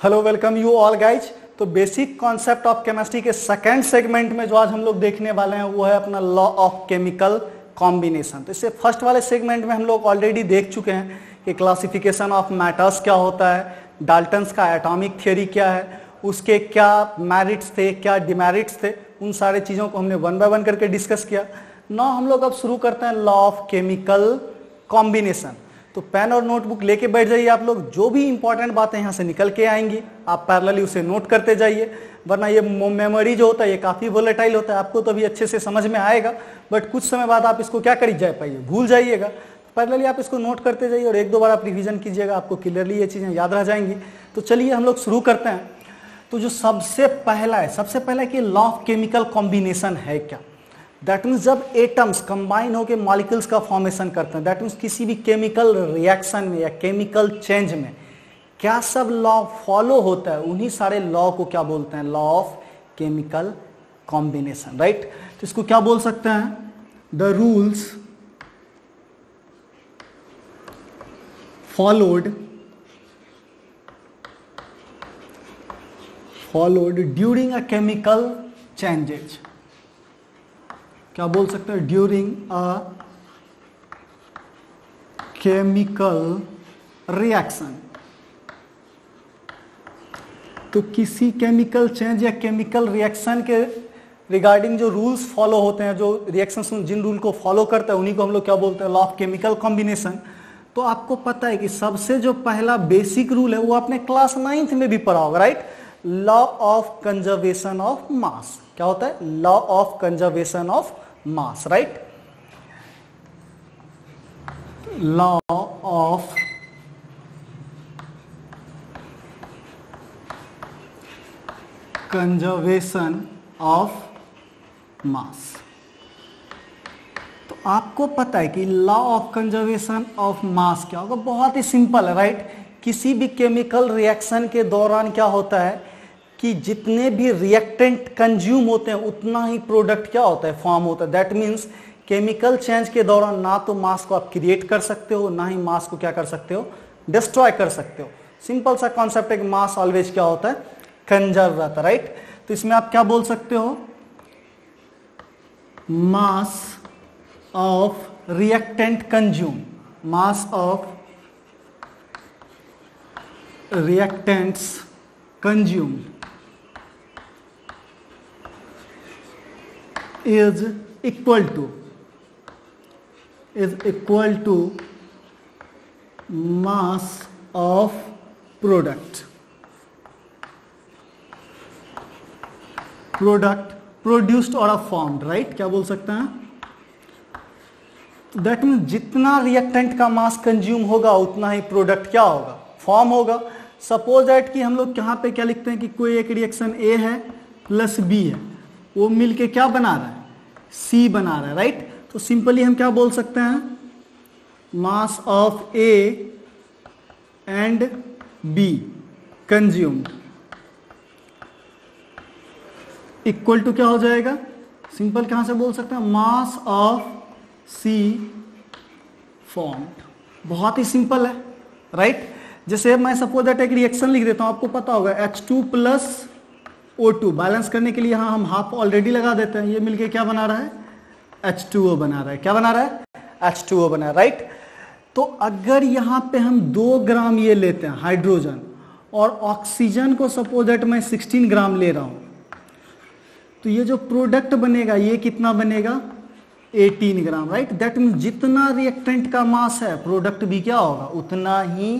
Hello, welcome you all guys. तो basic concept of chemistry के second segment में जो आज हम लोग देखने वाले हैं वो है अपना लॉ ऑफ केमिकल कॉम्बिनेशन। तो इससे फर्स्ट वाले सेगमेंट में हम लोग ऑलरेडी देख चुके हैं कि क्लासिफिकेशन ऑफ मैटर्स क्या होता है, डाल्टन्स का एटॉमिक थ्योरी क्या है, उसके क्या मेरिट्स थे, क्या डिमेरिट्स थे, उन सारे चीज़ों को हमने वन बाय वन करके डिस्कस किया। नाउ हम लोग अब शुरू करते हैं लॉ ऑफ केमिकल कॉम्बिनेशन। तो पेन और नोटबुक लेके बैठ जाइए आप लोग, जो भी इंपॉर्टेंट बातें यहाँ से निकल के आएंगी आप पैरेलली उसे नोट करते जाइए, वरना ये मेमोरी जो होता है ये काफ़ी वोलेटाइल होता है। आपको तो अभी अच्छे से समझ में आएगा बट कुछ समय बाद आप इसको क्या कर जा पाइए, भूल जाइएगा। पैरेलली आप इसको नोट करते जाइए और एक दो बार आप रिविजन कीजिएगा, आपको क्लियरली ये चीज़ें याद रह जाएंगी। तो चलिए हम लोग शुरू करते हैं। तो जो सबसे पहला कि लॉ ऑफ केमिकल कॉम्बिनेशन है क्या। दैट मीन्स जब एटम्स कंबाइन होकर मॉलिक्यूल्स का फॉर्मेशन करते हैं, दैट मीन्स किसी भी केमिकल रिएक्शन में या केमिकल चेंज में क्या सब लॉ फॉलो होता है, उन्हीं सारे लॉ को क्या बोलते हैं, law of chemical combination, right. तो इसको क्या बोल सकते हैं, the rules followed during a chemical changes. क्या बोल सकते हैं, ड्यूरिंग अ केमिकल रिएक्शन। तो किसी केमिकल चेंज या केमिकल रिएक्शन के रिगार्डिंग जो रूल्स फॉलो होते हैं, जो रिएक्शन जिन रूल को फॉलो करता है उन्हीं को हम लोग क्या बोलते हैं, लॉ ऑफ केमिकल कॉम्बिनेशन। तो आपको पता है कि सबसे जो पहला बेसिक रूल है वो आपने क्लास 9th में भी पढ़ा होगा, right. Law of conservation of मास। क्या होता है, law of conservation of mass, right. Law of conservation of mass. तो आपको पता है कि लॉ ऑफ कंजर्वेशन ऑफ मास क्या होगा, बहुत ही सिंपल है, राइट। किसी भी केमिकल रिएक्शन के दौरान क्या होता है कि जितने भी रिएक्टेंट कंज्यूम होते हैं उतना ही प्रोडक्ट क्या होता है, फॉर्म होता है। दैट मीन्स केमिकल चेंज के दौरान ना तो मास को आप क्रिएट कर सकते हो, ना ही मास को क्या कर सकते हो, डिस्ट्रॉय कर सकते हो। सिंपल सा कॉन्सेप्ट है कि मास ऑलवेज क्या होता है, कंजर्व रहता है, राइट। तो इसमें आप क्या बोल सकते हो, मास of reactant consume, mass of reactants consume is equal to mass of product produced or formed, right। क्या बोल सकते हैं, दैट मीन जितना रिएक्टेंट का मास कंज्यूम होगा उतना ही प्रोडक्ट क्या होगा, फॉर्म होगा। सपोज दैट कि हम लोग यहाँ पे क्या लिखते हैं कि कोई एक रिएक्शन ए है प्लस बी है, वो मिलके क्या बना रहा है, सी बना रहा है, राइट। तो सिंपली हम क्या बोल सकते हैं, mass of A and B consumed equal to क्या हो जाएगा, सिंपल कहां से बोल सकते हैं, मास ऑफ सी फॉर्म्ड। बहुत ही सिंपल है, राइट। जैसे मैं सपोज दैट एक रिएक्शन लिख देता हूं, आपको पता होगा H2 प्लस O2 बैलेंस करने के लिए यहाँ हम हाफ ऑलरेडी लगा देते हैं, ये मिलके क्या बना रहा है, H2O बना रहा है। क्या बना रहा है, H2O बना रहा है, राइट। तो अगर यहाँ पे हम 2 ग्राम ये लेते हैं हाइड्रोजन और ऑक्सीजन को सपोज दैट मैं 16 ग्राम ले रहा हूँ, तो ये जो प्रोडक्ट बनेगा ये कितना बनेगा, 18 ग्राम, राइट। दैट मीन्स जितना रिएक्टेंट का मास है प्रोडक्ट भी क्या होगा उतना ही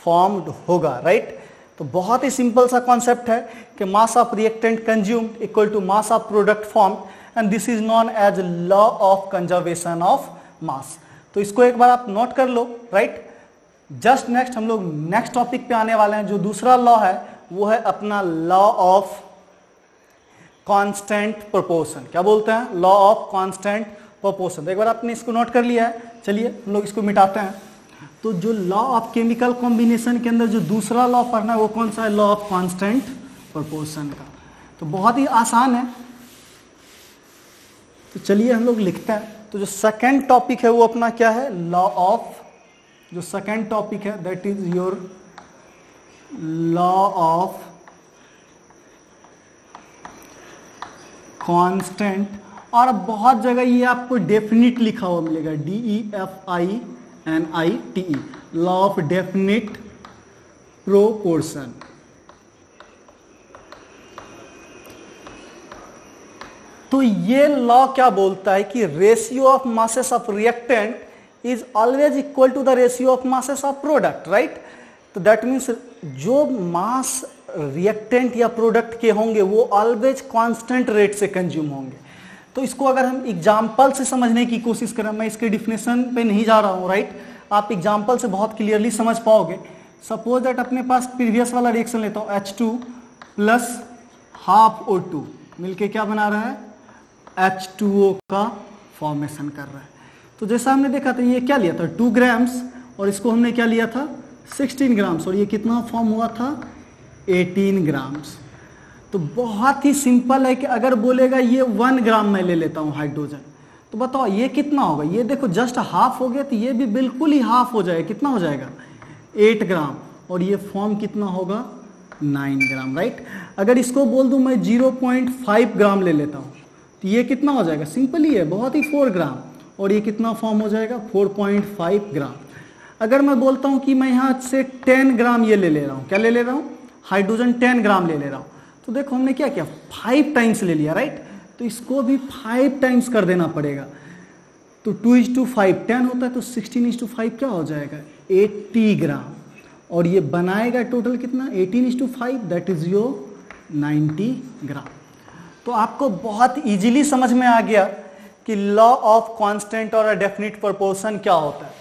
फॉर्म्ड होगा, राइट। तो बहुत ही सिंपल सा कॉन्सेप्ट है कि mass of reactant consumed equal to mass of product formed and this is known as law of conservation of mass. तो इसको एक बार आप नोट कर लो, राइट। जस्ट नेक्स्ट हम लोग नेक्स्ट टॉपिक पे आने वाले हैं। जो दूसरा लॉ है वो है अपना लॉ ऑफ कांस्टेंट प्रोपोर्शन। क्या बोलते हैं, लॉ ऑफ कांस्टेंट प्रोपोर्शन। तो एक बार आपने इसको नोट कर लिया है, चलिए हम लोग इसको मिटाते हैं। तो जो लॉ ऑफ केमिकल कॉम्बिनेशन के अंदर जो दूसरा लॉ पढ़ना है वो कौन सा है, लॉ ऑफ कांस्टेंट प्रोपोर्शन का। तो बहुत ही आसान है, तो चलिए हम लोग लिखते हैं। तो जो सेकंड टॉपिक है वो अपना क्या है, लॉ ऑफ, जो सेकंड टॉपिक है that is your law of constant, और बहुत जगह ये आपको डेफिनिट लिखा हुआ मिलेगा, DEFINITE, law of definite proportion. तो ये लॉ क्या बोलता है कि ratio of masses of reactant is always equal to the ratio of masses of product, right. तो दैट मीन्स जो मास रिएक्टेंट या प्रोडक्ट के होंगे वो ऑलवेज कांस्टेंट रेट से कंज्यूम होंगे। तो इसको अगर हम एग्जाम्पल से समझने की कोशिश करें, मैं इसके डिफिनेशन पे नहीं जा रहा हूं, राइट, आप एग्जाम्पल से बहुत क्लियरली समझ पाओगे। सपोज दैट अपने पास प्रीवियस वाला रिएक्शन लेता हूं, H2 प्लस हाफ O2 मिलके क्या बना रहा है, H2O का फॉर्मेशन कर रहा है। तो जैसा हमने देखा था, ये क्या लिया था 2 ग्राम्स, और इसको हमने क्या लिया था 16 ग्राम्स, और ये कितना फॉर्म हुआ था 18 ग्राम्स। तो बहुत ही सिंपल है कि अगर बोलेगा ये 1 ग्राम मैं ले लेता हूं हाइड्रोजन, तो बताओ ये कितना होगा, ये देखो जस्ट हाफ हो गया, तो ये भी बिल्कुल ही हाफ हो जाएगा, कितना हो जाएगा 8 ग्राम, और ये फॉर्म कितना होगा 9 ग्राम, राइट। अगर इसको बोल दूं मैं 0.5 ग्राम ले लेता हूं, तो ये कितना हो जाएगा, सिंपल ही है, बहुत ही 4 ग्राम, और ये कितना फॉर्म हो जाएगा 4.5 ग्राम। अगर मैं बोलता हूं कि मैं यहां से 10 ग्राम ये ले रहा हूं, क्या ले रहा हूं, हाइड्रोजन 10 ग्राम ले रहा हूं, तो देखो हमने क्या किया 5 टाइम्स ले लिया, राइट। तो इसको भी 5 टाइम्स कर देना पड़ेगा, तो 2:5 10 होता है, तो 16:5 क्या हो जाएगा 80 ग्राम, और ये बनाएगा टोटल कितना 18:5, दैट इज योर 90 ग्राम। तो आपको बहुत इजीली समझ में आ गया कि लॉ ऑफ कांस्टेंट और डेफिनिट प्रोपोर्शन क्या होता है,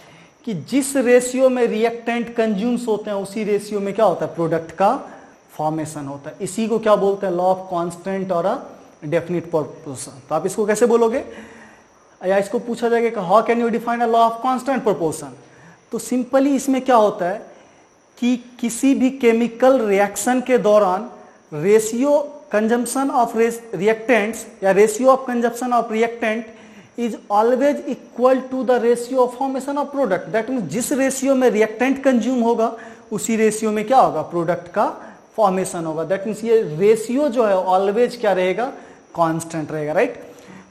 कि जिस रेशियो में रिएक्टेंट कंज्यूम्स होते हैं उसी रेशियो में क्या होता है प्रोडक्ट का फॉर्मेशन होता है। इसी को क्या बोलते हैं लॉ ऑफ कांस्टेंट और डेफिनिट प्रोपोर्शन। तो आप इसको कैसे बोलोगे, या इसको पूछा जाएगा कि how can you define a law of constant proportion. तो सिंपली इसमें क्या होता है कि किसी भी केमिकल रिएक्शन के दौरान रेशियो कंजम्पशन ऑफ रिएक्टेंट्स या ratio of consumption of reactant is always equal to the ratio of formation of product. That means जिस रेशियो में रिएक्टेंट कंज्यूम होगा उसी रेशियो में क्या होगा प्रोडक्ट का फॉर्मेशन होगा। दैट मीन्स ये रेशियो जो है ऑलवेज क्या रहेगा कांस्टेंट रहेगा, राइट।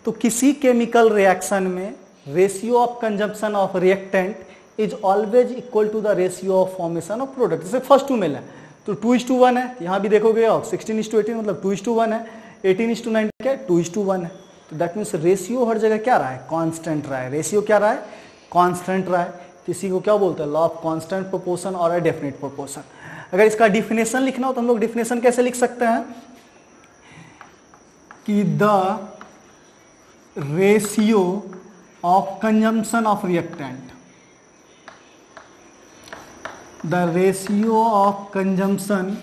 तो किसी केमिकल रिएक्शन में ratio of consumption of reactant is always equal to the ratio of formation of product. जैसे फर्स्ट 2 में है तो 2:1 है, यहां भी देखोगे आप 16:18 मतलब 2:1 है, 18:9 क्या 2:1 है। तो दैट मीन्स रेशियो हर जगह क्या रहा है कांस्टेंट रहा है, रेशियो क्या रहा है कांस्टेंट रहा है। तो इसी को क्या बोलते हैं लॉ ऑफ कांस्टेंट प्रोपोर्शन और अ डेफिनिट प्रोपोर्शन। अगर इसका डिफिनेशन लिखना हो तो हम लोग डिफिनेशन कैसे लिख सकते हैं कि the ratio of consumption of reactant, the ratio of consumption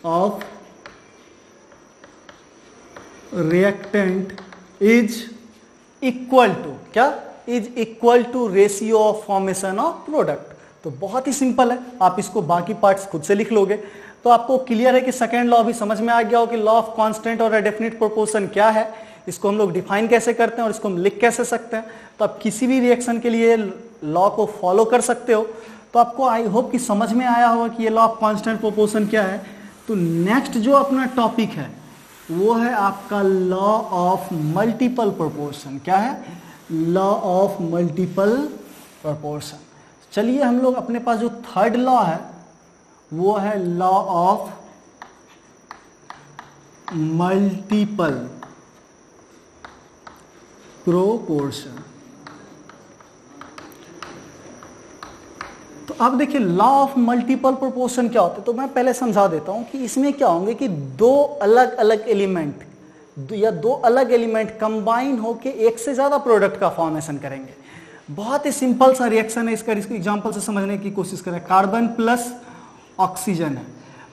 of reactant is equal to क्या is equal to ratio of formation of product. तो बहुत ही सिंपल है, आप इसको बाकी पार्ट्स खुद से लिख लोगे तो आपको क्लियर है कि सेकेंड लॉ भी समझ में आ गया हो कि लॉ ऑफ कांस्टेंट और डेफिनिट प्रोपोर्शन क्या है, इसको हम लोग डिफाइन कैसे करते हैं और इसको हम लिख कैसे सकते हैं। तो आप किसी भी रिएक्शन के लिए लॉ को फॉलो कर सकते हो। तो आपको आई होप कि समझ में आया होगा कि ये लॉ ऑफ कांस्टेंट प्रोपोर्शन क्या है। तो नेक्स्ट जो अपना टॉपिक है वो है आपका लॉ ऑफ मल्टीपल प्रोपोर्शन। क्या है लॉ ऑफ मल्टीपल प्रोपोर्शन। चलिए हम लोग अपने पास जो थर्ड लॉ है वो है लॉ ऑफ मल्टीपल प्रोपोर्शन। तो अब देखिए लॉ ऑफ मल्टीपल प्रोपोर्शन क्या होता है, तो मैं पहले समझा देता हूं कि इसमें क्या होंगे कि दो अलग अलग एलिमेंट कंबाइन होकर एक से ज्यादा प्रोडक्ट का फॉर्मेशन करेंगे। बहुत ही सिंपल सा रिएक्शन है इसका एग्जांपल से समझने की कोशिश करें। कार्बन प्लस ऑक्सीजन है,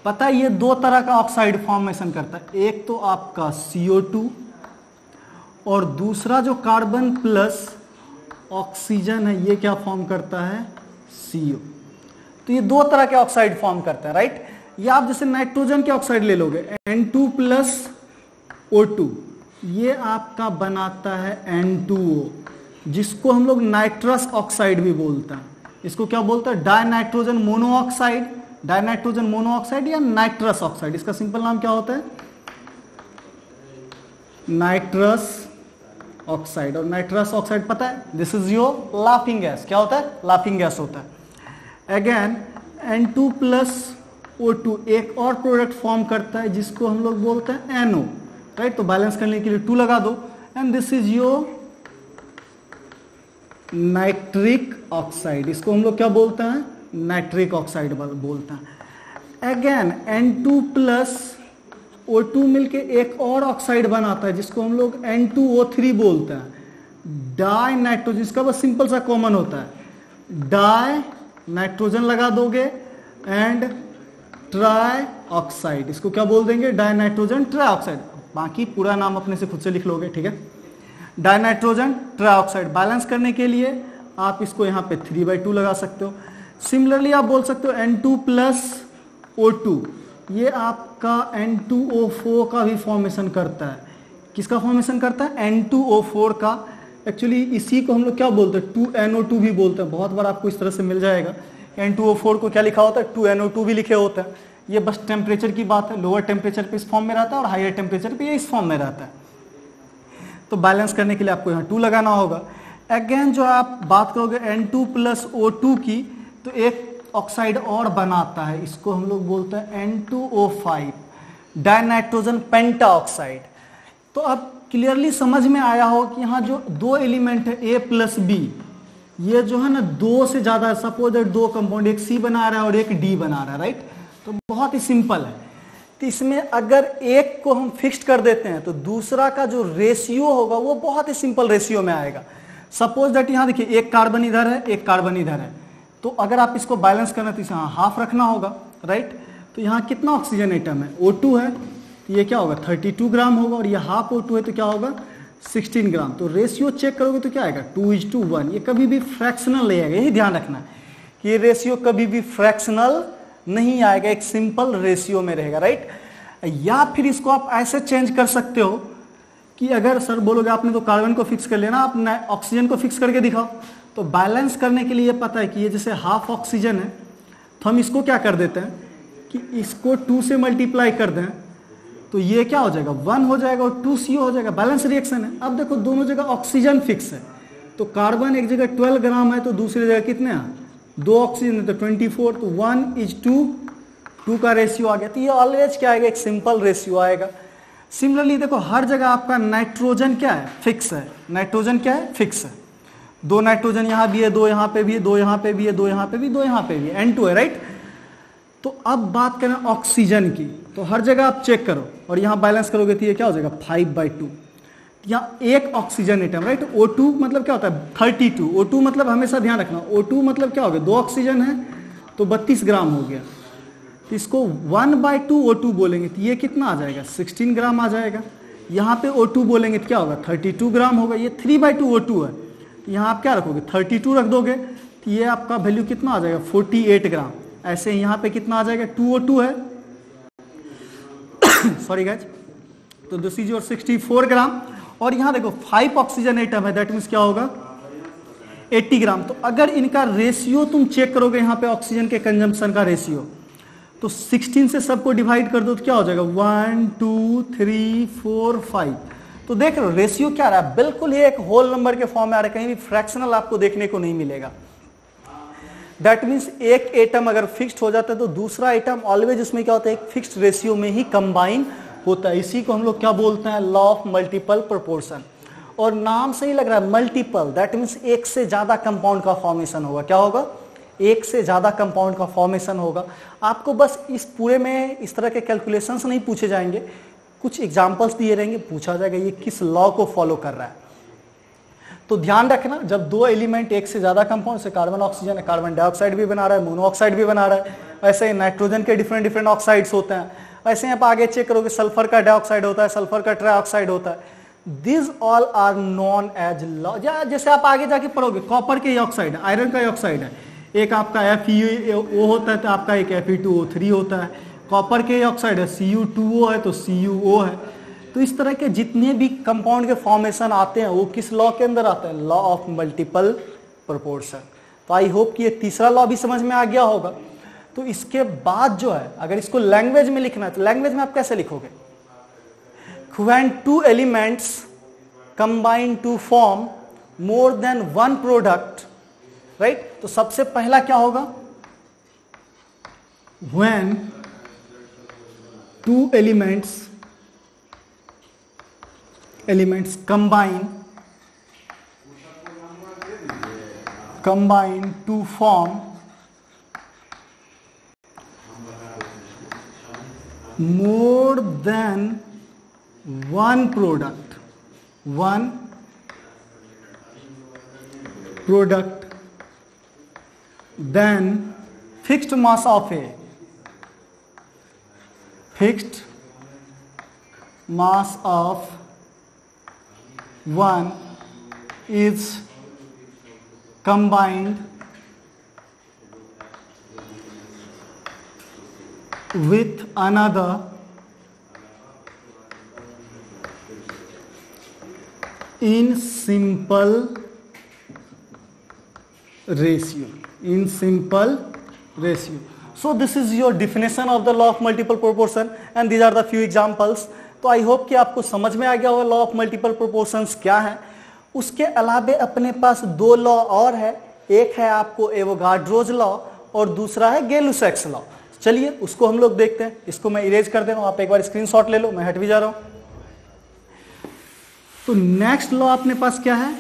पता है ये दो तरह का ऑक्साइड फॉर्मेशन करता है, एक तो आपका CO2 और दूसरा जो कार्बन प्लस ऑक्सीजन है ये क्या फॉर्म करता है CO। तो ये दो तरह के ऑक्साइड फॉर्म करता है, राइट। ये आप जैसे नाइट्रोजन के ऑक्साइड ले लोगे N2 प्लस O2, ये आपका बनाता है N2O, जिसको हम लोग नाइट्रस ऑक्साइड भी बोलते हैं। इसको क्या बोलते हैं die nitrogen monoxide dinitrogen monoxide या नाइट्रस ऑक्साइड, इसका सिंपल नाम क्या होता है, नाइट्रस ऑक्साइड। और नाइट्रस ऑक्साइड पता है, this is your laughing gas. क्या होता है, लाफिंग गैस होता है। अगेन N2 प्लस O2 एक और प्रोडक्ट फॉर्म करता है जिसको हम लोग बोलते हैं NO, राइट। तो बैलेंस करने के लिए 2 लगा दो, and this is your nitric oxide. इसको हम लोग क्या बोलते हैं, नाइट्रिक ऑक्साइड बोलते हैं। अगेन N2 प्लस O2 मिलके एक और ऑक्साइड बनाता है जिसको हम लोग N2O3 बोलते हैं, डाई नाइट्रोजन। इसका बस सिंपल सा कॉमन होता है, डाई नाइट्रोजन लगा दोगे एंड ट्राई ऑक्साइड, इसको क्या बोल देंगे, डाई नाइट्रोजन ट्राई ऑक्साइड। बाकी पूरा नाम अपने से खुद से लिख लोगे, ठीक है। Die nitrogen try oxide. Balance करने के लिए आप इसको यहाँ पे 3/2 लगा सकते हो। सिमिलरली आप बोल सकते हो N2 प्लस O2, ये आपका N2O4 का भी फॉर्मेशन करता है। किसका फॉर्मेशन करता है, N2O4 का। एक्चुअली इसी को हम लोग क्या बोलते हैं, 2NO2 भी बोलते हैं। बहुत बार आपको इस तरह से मिल जाएगा, N2O4 को क्या लिखा होता है, 2NO2 भी लिखे होता है। ये बस टेम्परेचर की बात है, लोअर टेम्परेचर पे इस फॉर्म में रहता है और हायर टेम्परेचर पे ये इस फॉर्म में रहता है। तो बैलेंस करने के लिए आपको यहाँ 2 लगाना होगा। अगेन जो आप बात करोगे N2 प्लस O2 की, तो एक ऑक्साइड और बनाता है, इसको हम लोग बोलते हैं N2O5, डाइनाइट्रोजन पेंटा ऑक्साइड। तो अब क्लियरली समझ में आया हो कि यहाँ जो 2 एलिमेंट है A प्लस B, ये जो है ना 2 से ज्यादा, सपोज 2 कंपाउंड, एक C बना रहा है और एक D बना रहा है, राइट। तो बहुत ही सिंपल है। तो इसमें अगर एक को हम फिक्स्ड कर देते हैं तो दूसरा का जो रेशियो होगा वो बहुत ही सिंपल रेशियो में आएगा। सपोज दैट यहाँ देखिए एक कार्बन इधर है, एक कार्बन इधर है, तो अगर आप इसको बैलेंस करना तो इसे हाफ रखना होगा, राइट। तो यहाँ कितना ऑक्सीजन एटम है, O2 है, तो ये क्या होगा 32 ग्राम होगा, और ये हाफ O2 है तो क्या होगा 16 ग्राम। तो रेशियो चेक करोगे तो क्या आएगा 2:1। ये कभी भी फ्रैक्शनल नहीं आएगा, यही ध्यान रखना है कि ये रेशियो कभी भी फ्रैक्शनल नहीं आएगा, एक सिंपल रेशियो में रहेगा, राइट। या फिर इसको आप ऐसे चेंज कर सकते हो कि अगर सर बोलोगे आपने तो कार्बन को फिक्स कर लिया ना, आप ऑक्सीजन को फिक्स करके दिखाओ। तो बैलेंस करने के लिए पता है कि ये जैसे हाफ ऑक्सीजन है, तो हम इसको क्या कर देते हैं कि इसको 2 से मल्टीप्लाई कर दें, तो ये क्या हो जाएगा 1 हो जाएगा और 2CO हो जाएगा। बैलेंस रिएक्शन है। अब देखो दोनों जगह ऑक्सीजन फिक्स है, तो कार्बन एक जगह 12 ग्राम है तो दूसरी जगह कितने हैं 2 ऑक्सीजन है तो 24, तो 1:2 का रेशियो आ गया। तो ये ऑलवेज क्या आएगा, एक सिंपल रेशियो आएगा। सिमिलरली देखो हर जगह आपका नाइट्रोजन क्या है, फिक्स है। नाइट्रोजन क्या है, फिक्स है। 2 नाइट्रोजन यहाँ भी है, 2 यहाँ पे भी है, 2 यहाँ पे भी है, 2 यहाँ पे भी, 2 यहाँ पे भी है, N2 है, राइट। तो अब बात करें ऑक्सीजन की, तो हर जगह आप चेक करो और यहाँ बैलेंस करोगे तो ये क्या हो जाएगा 5/2। यहाँ एक ऑक्सीजन एटम, राइट। O2 मतलब क्या होता है 32। O2 मतलब हमेशा ध्यान रखना, O2 मतलब क्या हो गया 2 ऑक्सीजन है तो 32 ग्राम हो गया। तो इसको 1/2 O2 बोलेंगे तो ये कितना आ जाएगा 16 ग्राम आ जाएगा। यहाँ पे O2 बोलेंगे तो क्या होगा 32 ग्राम होगा। ये 3/2 O2 है, तो यहाँ आप क्या रखोगे 32 रख दोगे तो ये आपका वैल्यू कितना आ जाएगा 48 ग्राम। ऐसे यहाँ पे कितना आ जाएगा 2 O2 है सॉरी गाइज, तो दिस इज योर 64 ग्राम। और यहाँ देखो 5 ऑक्सीजन एटम है, दैट मीन्स क्या होगा 80 ग्राम। तो अगर इनका रेशियो तुम चेक करोगे यहाँ पे ऑक्सीजन के कंजम्पशन का रेशियो, तो 16 से सबको डिवाइड कर दो तो क्या हो जाएगा 1 2 3 4 5। तो देख रहे हो रेशियो क्या रहा है, बिल्कुल ये एक होल नंबर के फॉर्म में आ रहा है, कहीं भी फ्रैक्शनल आपको देखने को नहीं मिलेगा। दैट मीन्स एक एटम अगर फिक्स्ड हो जाता है तो दूसरा एटम ऑलवेज उसमें क्या होता है एक फिक्स्ड रेशियो में ही कंबाइन होता है। इसी को हम लोग क्या बोलते हैं लॉ ऑफ मल्टीपल प्रोपोर्शन। और नाम से ही लग रहा है मल्टीपल, दैट मीन्स एक से ज्यादा कंपाउंड का फॉर्मेशन होगा। क्या होगा एक से ज्यादा कंपाउंड का फॉर्मेशन होगा। आपको बस इस पूरे में इस तरह के कैलकुलेशंस नहीं पूछे जाएंगे, कुछ एग्जांपल्स दिए रहेंगे, पूछा जाएगा ये किस लॉ को फॉलो कर रहा है। तो ध्यान रखना जब 2 एलिमेंट एक से ज्यादा कंपाउंड से कार्बन ऑक्सीजन है, कार्बन डाइऑक्साइड भी बना रहा है, मोनोऑक्साइड भी बना रहा है, वैसे ही नाइट्रोजन के डिफरेंट ऑक्साइड्स होते हैं। वैसे आप आगे चेक करोगे सल्फर का डाइऑक्साइड होता है, सल्फर का ट्राइऑक्साइड होता है। This all are known as law. जैसे आप आगे जाके पढ़ोगे कॉपर के ऑक्साइड है, आयरन का ऑक्साइड है, एक आपका FeO होता है तो आपका एक Fe2O3 होता है। कॉपर के ऑक्साइड है Cu2O है तो CuO है। तो इस तरह के जितने भी कंपाउंड के फॉर्मेशन आते हैं वो किस लॉ के अंदर आते हैं लॉ ऑफ मल्टीपल प्रोपोर्शन। तो आई होप कि ये तीसरा लॉ भी समझ में आ गया होगा। तो इसके बाद जो है अगर इसको लैंग्वेज में लिखना है तो लैंग्वेज में आप कैसे लिखोगे? When two elements combine to form more than one product, right? तो सबसे पहला क्या होगा? When two elements combine to form more than one product, then fixed mass of A, fixed mass of 1 is combined with another in simple ratio. So this is your definition of the law of multiple proportion and these are the few examples. तो I hope कि आपको समझ में आ गया होगा law of multiple proportions क्या है। उसके अलावे अपने पास दो लॉ और है, एक है आपको एवोगाड्रोज लॉ और दूसरा है गै-लुसैक्स लॉ। चलिए उसको हम लोग देखते हैं। इसको मैं इरेज कर दे रहा हूं, आप एक बार स्क्रीनशॉट ले लो, मैं हट भी जा रहा हूं। तो नेक्स्ट लॉ अपने पास क्या है?